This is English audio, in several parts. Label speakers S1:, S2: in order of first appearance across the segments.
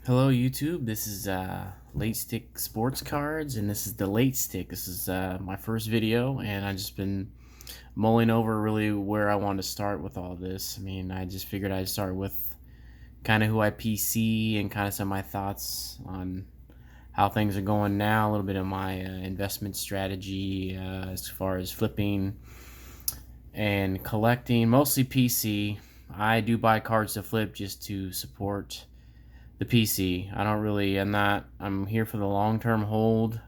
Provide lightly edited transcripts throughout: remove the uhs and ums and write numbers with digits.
S1: Hello YouTube, this is Late Stick Sports Cards, and this is the Late Stick. This is my first video, and I've just been mulling over really where I want to start with all this. I mean, I just figured I'd start with kind of who I PC and kind of some of my thoughts on how things are going now, a little bit of my investment strategy as far as flipping and collecting, mostly PC. I do buy cards to flip just to support the PC. I'm here for the long term hold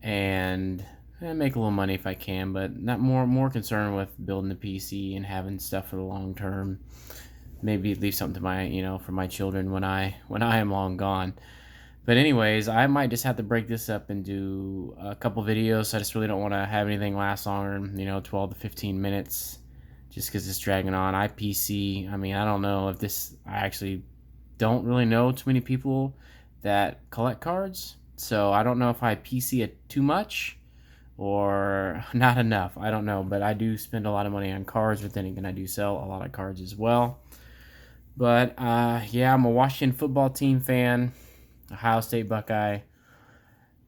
S1: and make a little money if I can, but not more concerned with building the PC and having stuff for the long term. Maybe leave something to my for my children when I am long gone. But anyways, I might just have to break this up and do a couple videos. I just really don't want to have anything last longer, 12 to 15 minutes, just because it's dragging on. IPC. I mean, I don't know if this. I actually don't really know too many people that collect cards, so I don't know if I PC it too much or not enough. I don't know, but I do spend a lot of money on cards. But then again, I do sell a lot of cards as well. But yeah, I'm a Washington football team fan, Ohio State Buckeye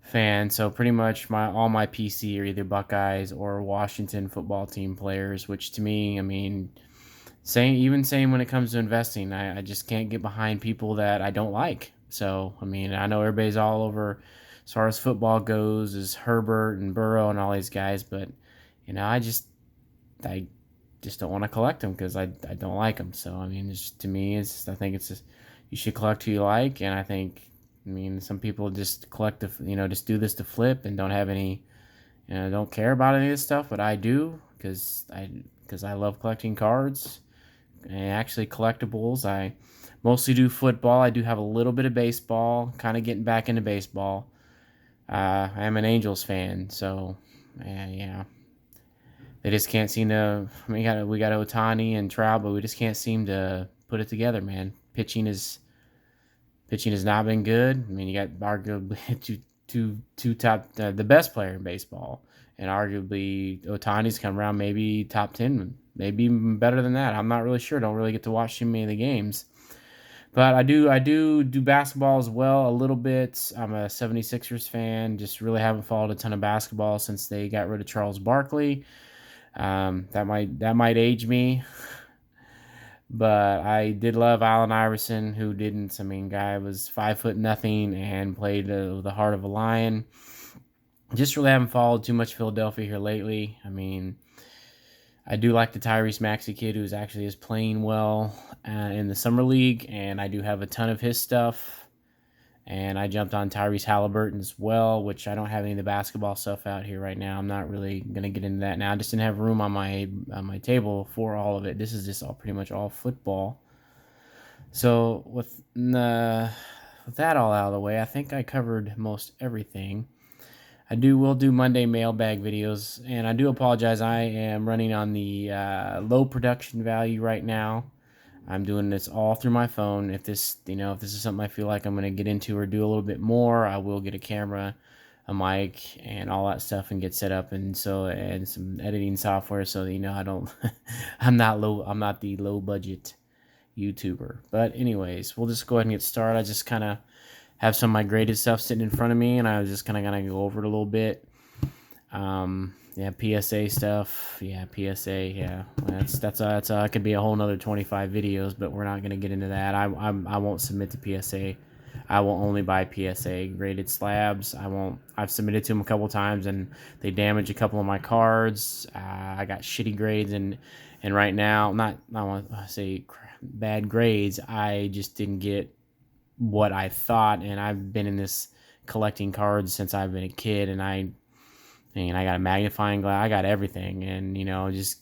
S1: fan. So pretty much all my PC are either Buckeyes or Washington football team players. Which to me, I mean, same when it comes to investing, I just can't get behind people that I don't like. So I mean, I know everybody's all over as far as football goes, is Herbert and Burrow and all these guys, but I just don't want to collect them because I don't like them. So I mean, to me, I think it's just you should collect who you like, and I mean, some people just collect just do this to flip and don't have any, don't care about any of this stuff, but I do because I love collecting cards and actually collectibles. I mostly do football. I do have a little bit of baseball, kind of getting back into baseball. I am an Angels fan, so yeah, they just can't seem to. We got Otani and Trout, but we just can't seem to put it together, man. Pitching has not been good. I mean, you got arguably two top the best player in baseball, and arguably Otani's come around maybe top 10, maybe even better than that. I'm not really sure. Don't really get to watch too many of the games, but I do basketball as well a little bit. I'm a 76ers fan. Just really haven't followed a ton of basketball since they got rid of Charles Barkley. That might age me, but I did love Allen Iverson, who didn't. I mean, guy was 5 foot nothing and played the heart of a lion. Just really haven't followed too much Philadelphia here lately. I mean, I do like the Tyrese Maxey kid, who's actually is playing well in the summer league, and I do have a ton of his stuff. And I jumped on Tyrese Halliburton as well, which I don't have any of the basketball stuff out here right now. I'm not really gonna get into that now. I just didn't have room on my table for all of it. This is just all pretty much all football. So with that all out of the way, I think I covered most everything. Will do Monday mailbag videos, and I do apologize. I am running on the low production value right now. I'm doing this all through my phone. If this is something I feel like I'm going to get into or do a little bit more, I will get a camera, a mic, and all that stuff and get set up and some editing software so that I don't I'm not the low budget YouTuber. But anyways, we'll just go ahead and get started. I just kind of have some of my graded stuff sitting in front of me, and I was just kind of gonna go over it a little bit. Yeah, PSA stuff. Yeah, PSA. Yeah, that's could be a whole nother 25 videos, but we're not gonna get into that. I won't submit to PSA. I will only buy PSA graded slabs. I won't. I've submitted to them a couple times, and they damage a couple of my cards. I got shitty grades, and right now, I want to say bad grades. I just didn't get what I thought, and I've been in this collecting cards since I've been a kid, and I got a magnifying glass, I got everything, and just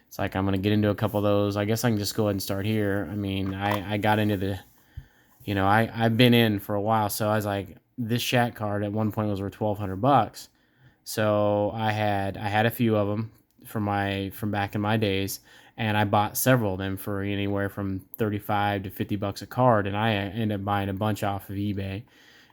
S1: it's like I'm gonna get into a couple of those. I guess I can just go ahead and start here. I mean, I got into I've been in for a while, so I was like, this Shaq card at one point was worth $1,200, so I had a few of them from back in my days, and I bought several of them for anywhere from 35 to $50 a card, and I ended up buying a bunch off of eBay.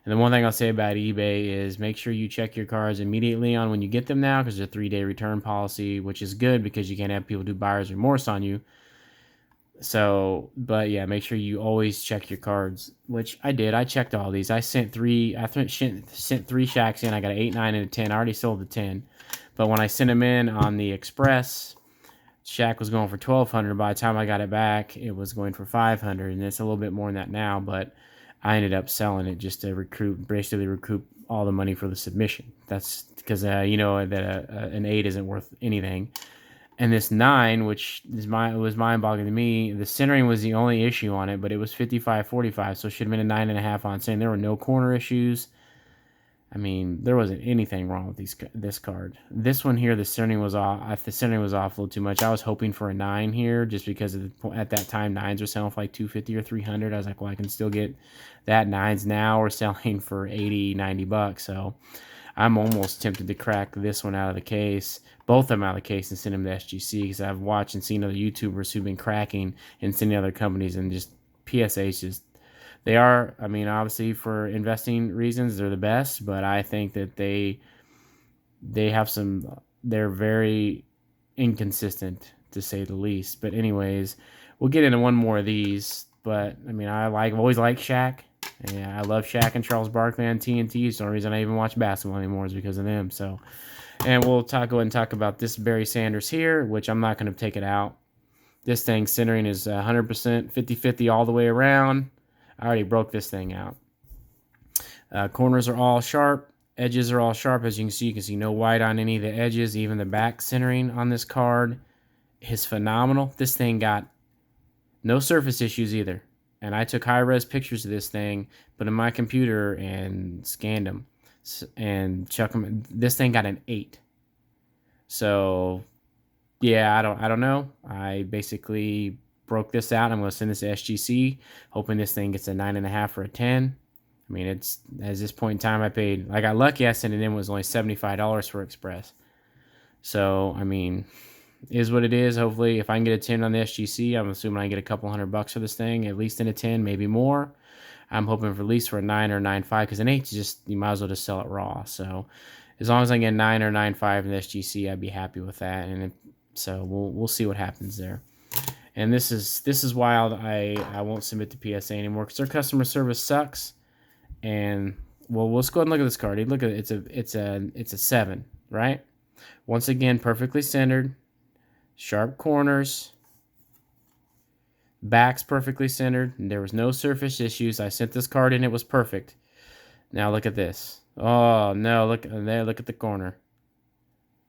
S1: And the one thing I'll say about eBay is make sure you check your cards immediately on when you get them now, because there's a 3-day return policy, which is good because you can't have people do buyer's remorse on you. So, but yeah, make sure you always check your cards, which I did. I checked all these. I sent three. Sent three shacks in. I got an 8, 9, and a 10. I already sold the 10, but when I sent them in on the express, shack was going for 1,200. By the time I got it back, it was going for 500, and it's a little bit more than that now. But I ended up selling it just to basically recoup all the money for the submission. That's because you know that an 8 isn't worth anything. And this 9, which was mind-boggling to me, the centering was the only issue on it, but it was 55-45, so it should have been a 9.5 on center. There were no corner issues. I mean, there wasn't anything wrong with this card. This one here, the centering was off. The centering was off a little too much. I was hoping for a 9 here, just because at that time 9s were selling for like 250 or 300. I was like, well, I can still get that. 9s now are selling for 80, $90. So I'm almost tempted to crack this one out of the case, both of them out of the case, and send them to SGC, because I've watched and seen other YouTubers who've been cracking and sending other companies, and just PSAs just, they are, I mean, obviously for investing reasons, they're the best, but I think that they have some, they're very inconsistent, to say the least. But anyways, we'll get into one more of these. But I mean, I've always liked Shaq. Yeah, I love Shaq and Charles Barkley on TNT. It's the only reason I even watch basketball anymore is because of them. So, and we'll go ahead and talk about this Barry Sanders here, which I'm not going to take it out. This thing centering is 100%, 50-50 all the way around. I already broke this thing out. Corners are all sharp. Edges are all sharp. As you can see no white on any of the edges. Even the back centering on this card is phenomenal. This thing got no surface issues either. And I took high-res pictures of this thing, put in my computer, and scanned them and chuck them. This thing got an 8. So, yeah, I don't know. I basically broke this out. I'm going to send this to SGC, hoping this thing gets a 9.5 or a 10. I mean, it's, at this point in time, I got lucky. I sent it in, it was only $75 for Express. So, I mean, is what it is. Hopefully, if I can get a 10 on the SGC, I'm assuming I get a couple $100 for this thing, at least in a 10, maybe more. I'm hoping for at least for a 9 or 9.5, because an 8, you might as well just sell it raw. So, as long as I get 9 or 9.5 in the SGC, I'd be happy with that. And so we'll see what happens there. And this is why I won't submit to PSA anymore, because their customer service sucks. And well, let's go ahead and look at this card. Look at it. It's a 7, right? Once again, perfectly centered, sharp corners, back's perfectly centered, and there was no surface issues. I sent this card in, it was perfect. Now look at this. Oh no, look there, look at the corner.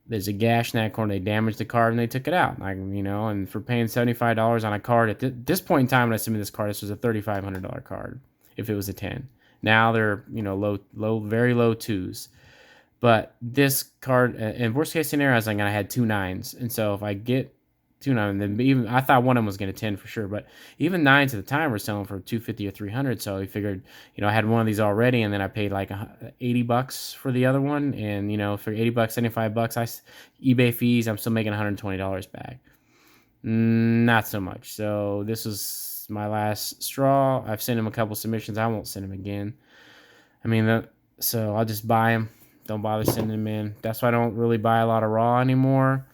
S1: There's a gash in that corner. They damaged the card and they took it out. And for paying $75 on a card at this point in time when I submitted this card, this was a $3,500 card if it was a 10. Now they're low, very low 2s. But this card, in worst case scenario, I was like, I had 2 9s, and so if I get 2 9, then even I thought one of them was going to 10 for sure. But even 9s at the time were selling for 250 or 300. So I figured, I had one of these already, and then I paid like $80 for the other one, and for $80, $75, eBay fees, I'm still making $120 back. Not so much. So this was my last straw. I've sent him a couple submissions. I won't send him again. I mean, so I'll just buy them. Don't bother sending them in. That's why I don't really buy a lot of raw anymore.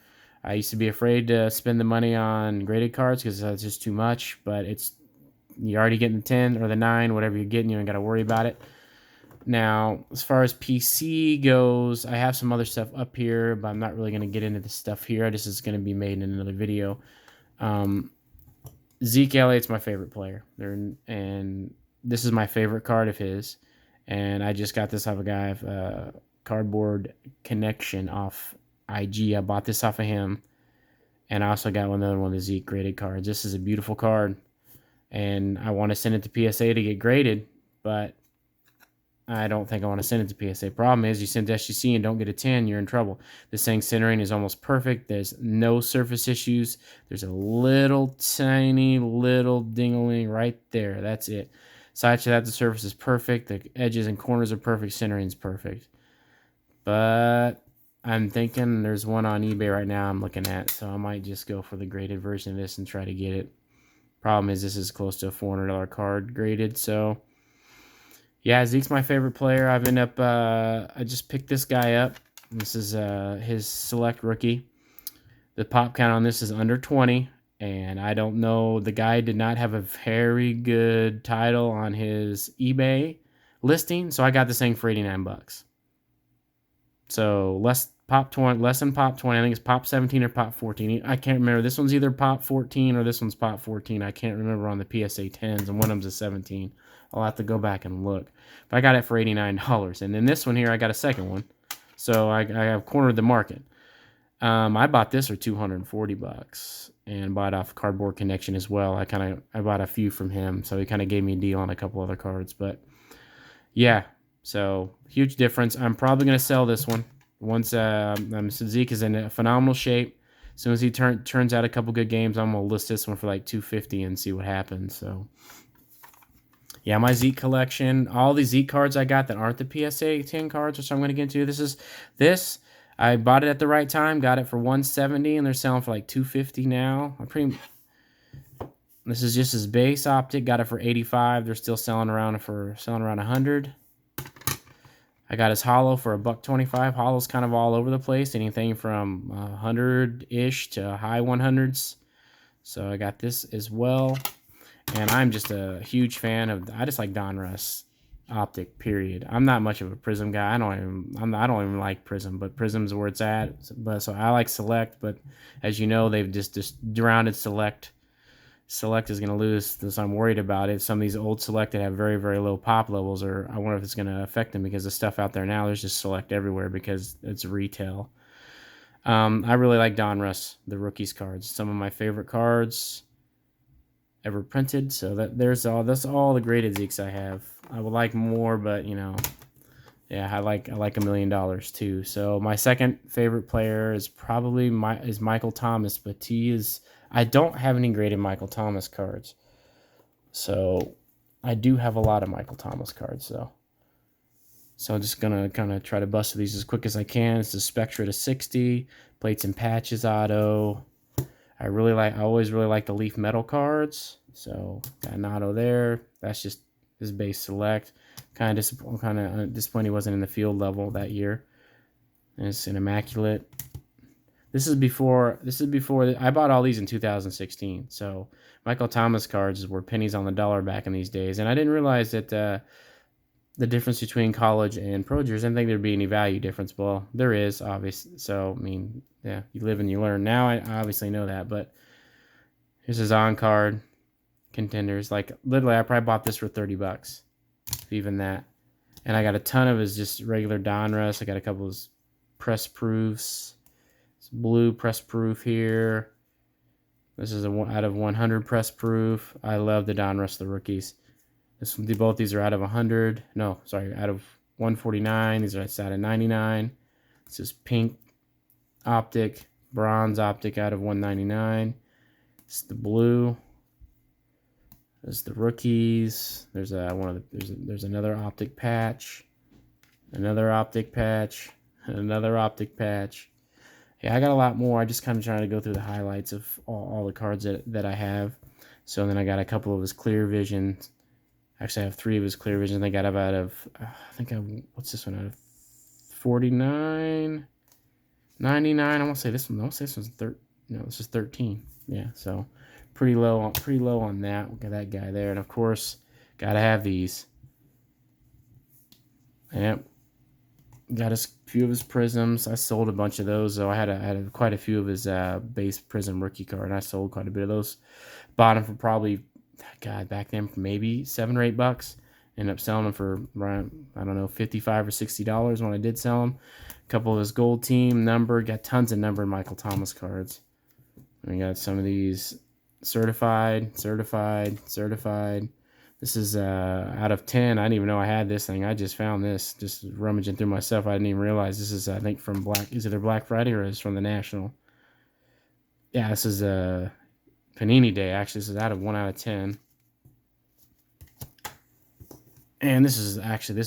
S1: I used to be afraid to spend the money on graded cards because it's just too much. But you're already getting the 10 or the 9, whatever you're getting. You ain't got to worry about it. Now, as far as PC goes, I have some other stuff up here, but I'm not really going to get into the stuff here. This is going to be made in another video. Zeke Elliott's my favorite player. And this is my favorite card of his. And I just got this off a guy, Cardboard Connection off IG. I bought this off of him. And I also got another one of the Zeke graded cards. This is a beautiful card. And I want to send it to PSA to get graded. But I don't think I want to send it to PSA. Problem is, you send to SGC and don't get a 10, you're in trouble. This thing's centering is almost perfect. There's no surface issues. There's a little tiny little dingling right there. That's it. Aside from that, the surface is perfect. The edges and corners are perfect. Centering is perfect. But I'm thinking there's one on eBay right now I'm looking at, so I might just go for the graded version of this and try to get it. Problem is, this is close to a $400 card graded, so yeah, Zeke's my favorite player. I just picked this guy up. This is his select rookie. The pop count on this is under 20, And I don't know, the guy did not have a very good title on his eBay listing, so I got this thing for 89 bucks. So less than pop 20. I think it's pop 17 or pop 14. I can't remember. This one's either pop 14 or this one's pop 14. I can't remember on the PSA 10s, and one of them's a 17. I'll have to go back and look. But I got it for $89. And then this one here, I got a second one. So I have cornered the market. I bought this for 240 bucks and bought off Cardboard Connection as well. I bought a few from him, so he kind of gave me a deal on a couple other cards. But yeah, so huge difference. I'm probably going to sell this one once Zeke is in a phenomenal shape. As soon as he turns out a couple good games, I'm going to list this one for like 250 and see what happens. So yeah, my Zeke collection, all these Zeke cards I got that aren't the PSA 10 cards, which I'm going to get into. This I bought it at the right time, got it for 170, and they're selling for like 250 now. This is just his base optic, got it for 85. They're still selling around 100. I got his hollow for $1.25. Hollow's kind of all over the place, anything from 100-ish to high 100s. So I got this as well. And I'm just a huge fan of, I just like Donruss optic, period. I'm not much of a Prism guy. I don't even like Prism, but Prism's where it's at. But so I like Select, but as you know, they've just drowned Select. Select is going to lose, so I'm worried about it. Some of these old Select that have very, very low pop levels, or I wonder if it's going to affect them, because the stuff out there now, there's just Select everywhere because it's retail. I really like Donruss, the rookies cards. Some of my favorite cards ever printed. So that's all the graded Zekes I have. I would like more, but yeah, I like $1 million too. So my second favorite player is probably Michael Thomas, but I don't have any graded Michael Thomas cards. So I do have a lot of Michael Thomas cards though. So I'm just gonna kind of try to bust these as quick as I can. It's the Spectra to 60, Plates and Patches auto. I always really like the Leaf Metal cards. So got an auto there. That's just his base Select. Kind of disappointed he wasn't in the field level that year. And it's an Immaculate. This is before I bought all these in 2016. So Michael Thomas cards were pennies on the dollar back in these days, and I didn't realize that the difference between college and pro jersey. I didn't think there'd be any value difference. Well, there is, obviously. So I mean, yeah, you live and you learn. Now I obviously know that, but here's his on card contenders. Like literally, I probably bought this for 30 bucks, even that. And I got a ton of his just regular Donruss. I got a couple of his press proofs. It's blue press proof here. This is out of 100 press proof. I love the Donruss, the rookies. Both these are out of 100. No, sorry, out of 149. These are out of 99. This is pink optic, bronze optic out of 199. It's the blue. There's the rookies. There's there's another optic patch, another optic patch, another optic patch. Yeah, I got a lot more. I just kind of trying to go through the highlights of all the cards that I have. So then I got a couple of his clear visions. Actually, I have 3 of his clear visions. I got him out of, what's this one out of? 49, 99. I want to say this one. I want to say this one's this is 13. Yeah, so pretty low on that. Look at that guy there. And of course, gotta have these. Yep. Got a few of his prisms. I sold a bunch of those, though. I had quite a few of his base prism rookie card, and I sold quite a bit of those. Bought them for probably, God, back then for maybe $7 or $8. Ended up selling them for around, I don't know, $55 or $60 when I did sell them. A couple of his gold team numbered. Got tons of numbered Michael Thomas cards. We got some of these certified. This is out of 10. I didn't even know I had this thing. I just found this, just rummaging through my stuff. I didn't even realize this is, I think, from is either Black Friday or is from the National. Yeah, this is Panini Day. Actually, this is out of 1 out of 10. And this is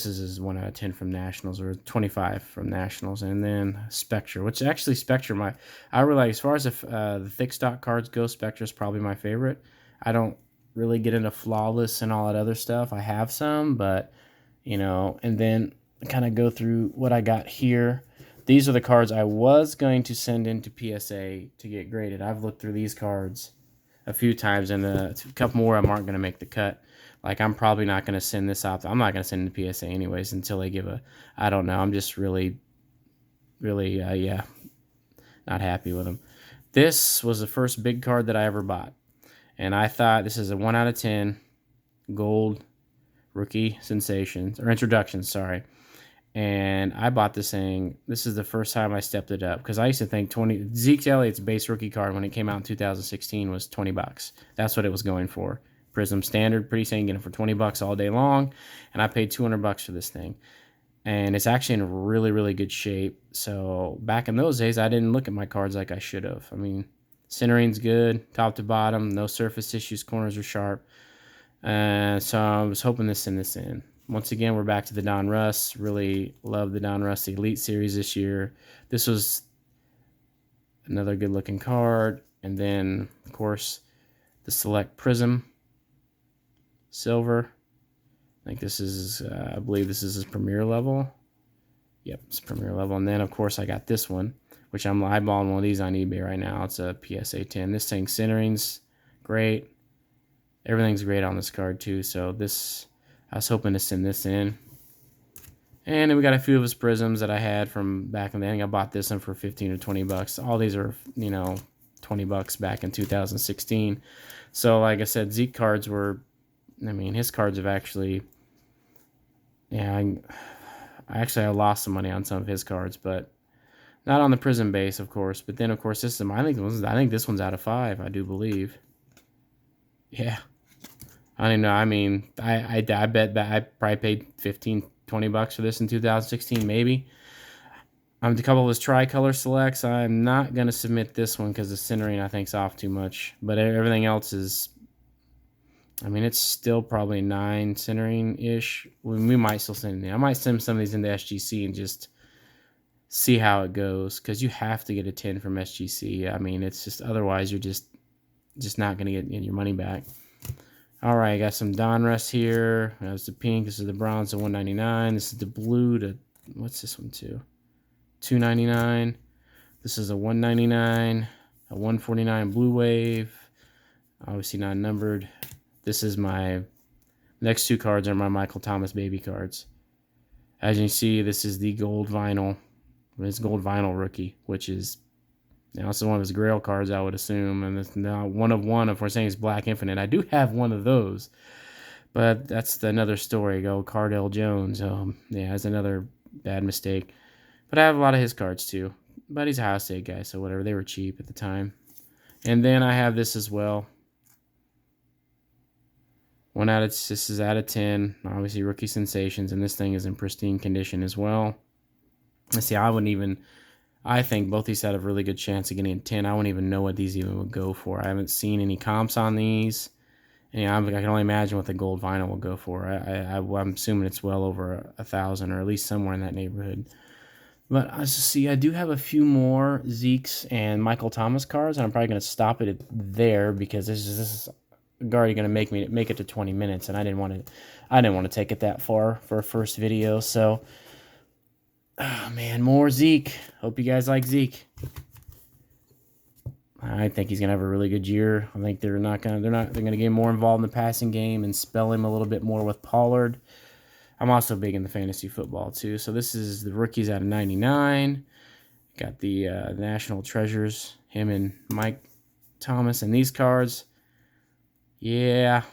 S1: his 1 out of 10 from Nationals, or 25 from Nationals. And then Spectra, which actually Spectra, I really like, as far as the thick stock cards go, Spectra is probably my favorite. I don't really get into Flawless and all that other stuff. I have some, but, and then kind of go through what I got here. These are the cards I was going to send into PSA to get graded. I've looked through these cards. a few times, and a couple more of them aren't going to make the cut. Like, I'm probably not going to send this off. I'm not going to send the PSA anyways until they give a, I don't know. I'm just really, yeah, not happy with them. This was the first big card that I ever bought. And I thought this is a 1 out of 10 gold rookie sensations, or introductions, sorry. And I bought this thing. This is the first time I stepped it up, because I used to think Zeke Elliott's base rookie card when it came out in 2016 was $20. That's what it was going for. Prism standard, pretty soon, get it for $20 all day long, and I paid $200 for this thing. And it's actually in really, really good shape. So back in those days, I didn't look at my cards like I should have. I mean, centering's good, top to bottom, no surface issues, corners are sharp. So I was hoping to send this in. Once again, we're back to the Don Russ. Really love the Don Russ Elite Series this year. This was another good-looking card. And then, of course, the Select Prism Silver. I think this is, I believe this is his premier level. Yep, it's premier level. And then, of course, I got this one, which I'm eyeballing one of these on eBay right now. It's a PSA 10. This thing, centering's great. Everything's great on this card, too. So this, I was hoping to send this in. And then we got a few of his prisms that I had from back in the day. I think I bought this one for 15 or 20 bucks. All these are, you know, 20 bucks back in 2016. So, like I said, Zeke cards were, I mean, his cards have actually, yeah, I lost some money on some of his cards, but not on the Prism base, of course. But then, of course, this is, I think this one's out of 5, I do believe. Yeah. I don't know. I mean, I bet that I probably paid 15, 20 bucks for this in 2016, maybe. A couple of his tricolor selects. I'm not going to submit this one because the centering, I think, is off too much. But everything else is, I mean, it's still probably 9 centering-ish. We might still send it in. I might send some of these into SGC and just see how it goes, because you have to get a 10 from SGC. I mean, it's just, otherwise you're just not going to get your money back. All right, I got some Donruss here. That's the pink. This is the bronze to 199. This is the blue to, what's this one to? 299. This is a 199, a 149 blue wave. Obviously not numbered. This is my next 2 cards are my Michael Thomas baby cards. As you can see, this is the gold vinyl. This gold vinyl rookie, which is, now, this is one of his Grail cards, I would assume, and it's now one of one. If we're saying it's Black Infinite, I do have one of those, but that's another story. Go Cardell Jones. Yeah, that's another bad mistake. But I have a lot of his cards too. But he's a Ohio State guy, so whatever. They were cheap at the time. And then I have this as well. This is out of 10. Obviously, rookie sensations, and this thing is in pristine condition as well. Let's see, I think both these had a really good chance of getting a 10. I wouldn't even know what these even would go for. I haven't seen any comps on these. And yeah, I can only imagine what the gold vinyl will go for. I'm assuming it's well over 1,000, or at least somewhere in that neighborhood. But I see, I do have a few more Zeke's and Michael Thomas cards, and I'm probably going to stop it there, because this is already going to make it to 20 minutes, and I didn't want to take it that far for a first video. So, oh man, more Zeke. Hope you guys like Zeke. I think he's gonna have a really good year. I think they're gonna get more involved in the passing game and spell him a little bit more with Pollard. I'm also big into fantasy football too. So this is the rookies out of 99. Got the National Treasures, him and Mike Thomas, and these cards. Yeah,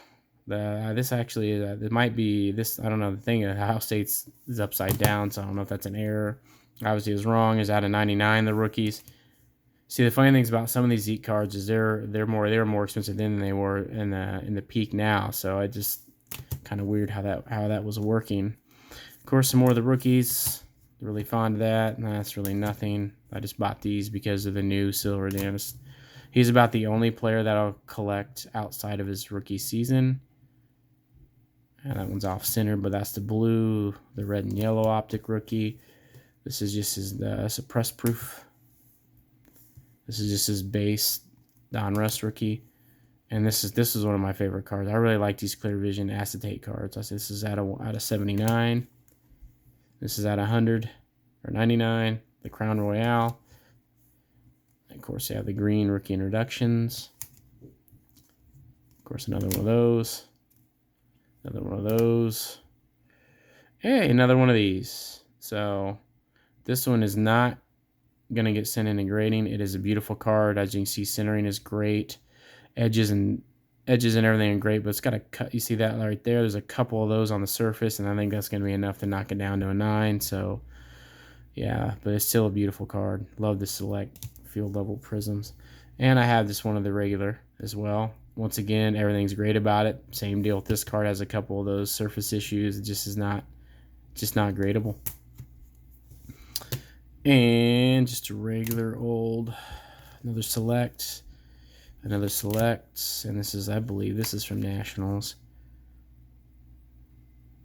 S1: this actually it might be this. I don't know. The thing, Ohio State's is upside down, so I don't know if that's an error. Obviously, it was wrong. Is out of 99 the rookies. See, the funny things about some of these Zeke cards is they're more expensive than they were in the peak now. So I just kind of weird how that was working. Of course, some more of the rookies. Really fond of that. And that's really nothing. I just bought these because of the new Silver Dance. He's about the only player that I'll collect outside of his rookie season. And that one's off center, but that's the blue, the red and yellow optic rookie. This is just his suppress proof. This is just his base Don Russ rookie. And this is one of my favorite cards. I really like these Clear Vision acetate cards. This is out of 79. This is out of 100 or 99. The Crown Royale. And of course, they have the green rookie introductions. course, another one of those. Another one of those. Hey, another one of these. So this one is not going to get sent into grading. It is a beautiful card. As you can see, centering is great. Edges and everything are great, but it's got a cut. You see that right there? There's a couple of those on the surface, and I think that's going to be enough to knock it down to a 9. So yeah, but it's still a beautiful card. Love the select field level prisms. And I have this one of the regular as well. Once again, everything's great about it. Same deal with this card. Has a couple of those surface issues. It just is not gradable. And just a regular old, another select, and this is, I believe, this is from Nationals.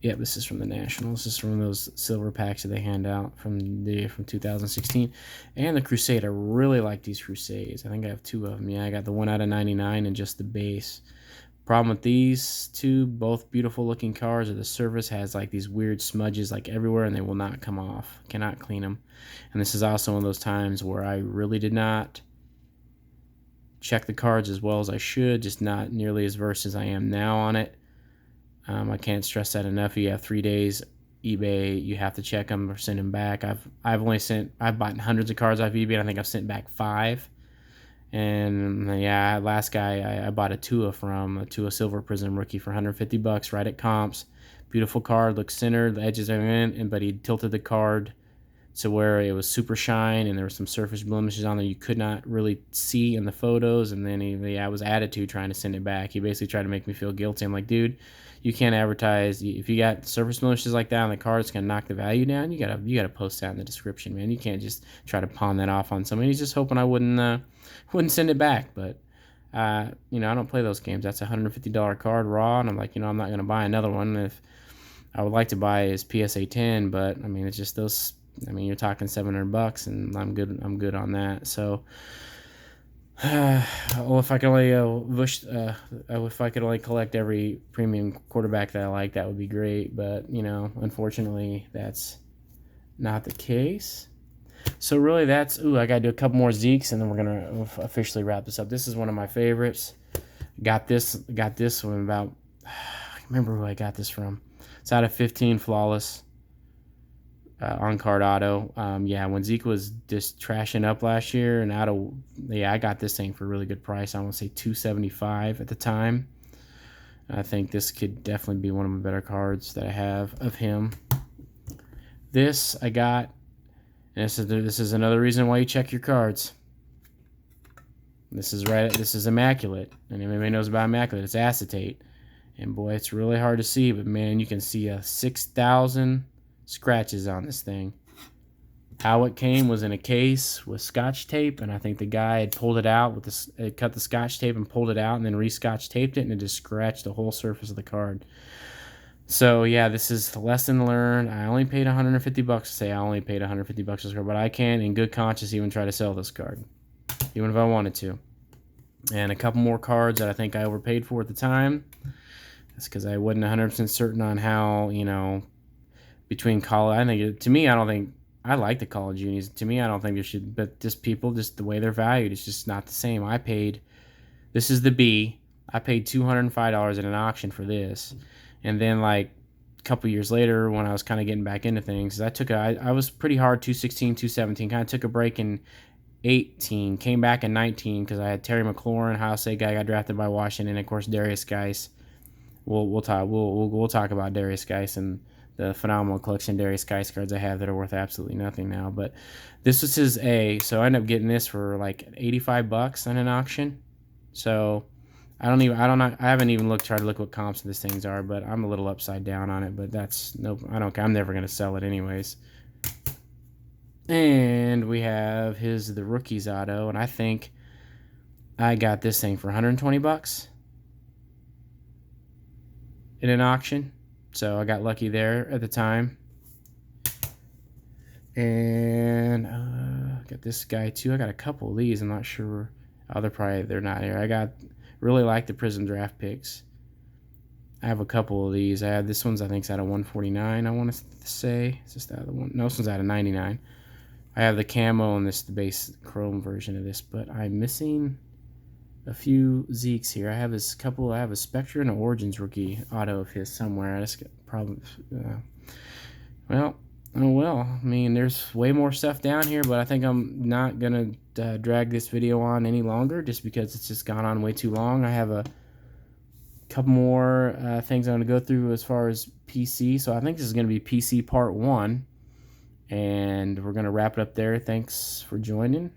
S1: Yeah, this is from the Nationals. This is from those silver packs that they hand out from 2016. And the Crusade. I really like these Crusades. I think I have 2 of them. Yeah, I got the 1 out of 99 and just the base. Problem with these 2, both beautiful looking cards, are the surface has like these weird smudges like everywhere, and they will not come off. Cannot clean them. And this is also one of those times where I really did not check the cards as well as I should, just not nearly as versed as I am now on it. I can't stress that enough. You have 3 days eBay. You have to check them or send them back. I've bought hundreds of cards off eBay. And I think I've sent back 5. And yeah, last guy I bought a Tua Silver Prism rookie for $150 right at comps. Beautiful card, looks centered, the edges are in, but he tilted the card to where it was super shine, and there were some surface blemishes on there you could not really see in the photos. And then I was attitude trying to send it back. He basically tried to make me feel guilty. I'm like, dude, you can't advertise if you got surface blemishes like that on the card. It's gonna knock the value down. You gotta post that in the description, man. You can't just try to pawn that off on somebody. He's just hoping I wouldn't send it back. But I don't play those games. That's a $150 card raw, and I'm like, I'm not gonna buy another one. If I would like to buy his PSA 10, but I mean, it's just those. I mean, you're talking $700, and I'm good on that. So, well, if I could only if I could only collect every premium quarterback that I like, that would be great. But unfortunately, that's not the case. So really, that's I gotta do a couple more Zekes, and then we're gonna officially wrap this up. This is one of my favorites. Got this one about. I remember who I got this from. It's out of 15 flawless. On card auto. When Zeke was just trashing up last year and I got this thing for a really good price. I want to say $275 at the time. I think this could definitely be one of my better cards that I have of him. This I got, and this is another reason why you check your cards. This is immaculate, and everybody knows about immaculate. It's acetate, and boy, it's really hard to see, but man, you can see a 6,000 scratches on this thing. How it came was in a case with Scotch tape, and I think the guy had pulled it out cut the Scotch tape and pulled it out, and then re-Scotch taped it, and it just scratched the whole surface of the card. So yeah, this is the lesson learned. I only paid $150 to say I only paid $150 for this card, but I can, in good conscience, even try to sell this card, even if I wanted to. And a couple more cards that I think I overpaid for at the time. That's because I wasn't 100% certain on how between college. I like the college unis. To me, I don't think there should, but just the way they're valued, it's just not the same. This is the B. I paid $205 at an auction for this. And then like a couple years later, when I was kind of getting back into things, I was pretty hard 216, 217, kind of took a break in 18, came back in 19 because I had Terry McLaurin, Ohio State guy, got drafted by Washington, and of course Darius Geis. We'll talk about Darius Geis and the phenomenal collection of Darius Geis cards I have that are worth absolutely nothing now. But this was his A, so I ended up getting this for like $85 on an auction. So I haven't even tried to look what comps of these things are, but I'm a little upside down on it. But I don't care. I'm never gonna sell it anyways. And we have the rookies auto, and I think I got this thing for $120 in an auction. So I got lucky there at the time. And got this guy too. I got a couple of these. I'm not sure. They're not here. I really like the Prism draft picks. I have a couple of these. I have this one's, I think, it's out of 149. I want to say it's just out of the one. No, this one's out of 99. I have the camo and the base chrome version of this, but I'm missing a few Zekes here. I have a couple. I have a Spectre and an Origins rookie auto of his somewhere. I just probably. Well, oh well. I mean, there's way more stuff down here, but I think I'm not gonna drag this video on any longer, just because it's just gone on way too long. I have a couple more things I'm gonna go through as far as PC. So I think this is gonna be PC part 1, and we're gonna wrap it up there. Thanks for joining.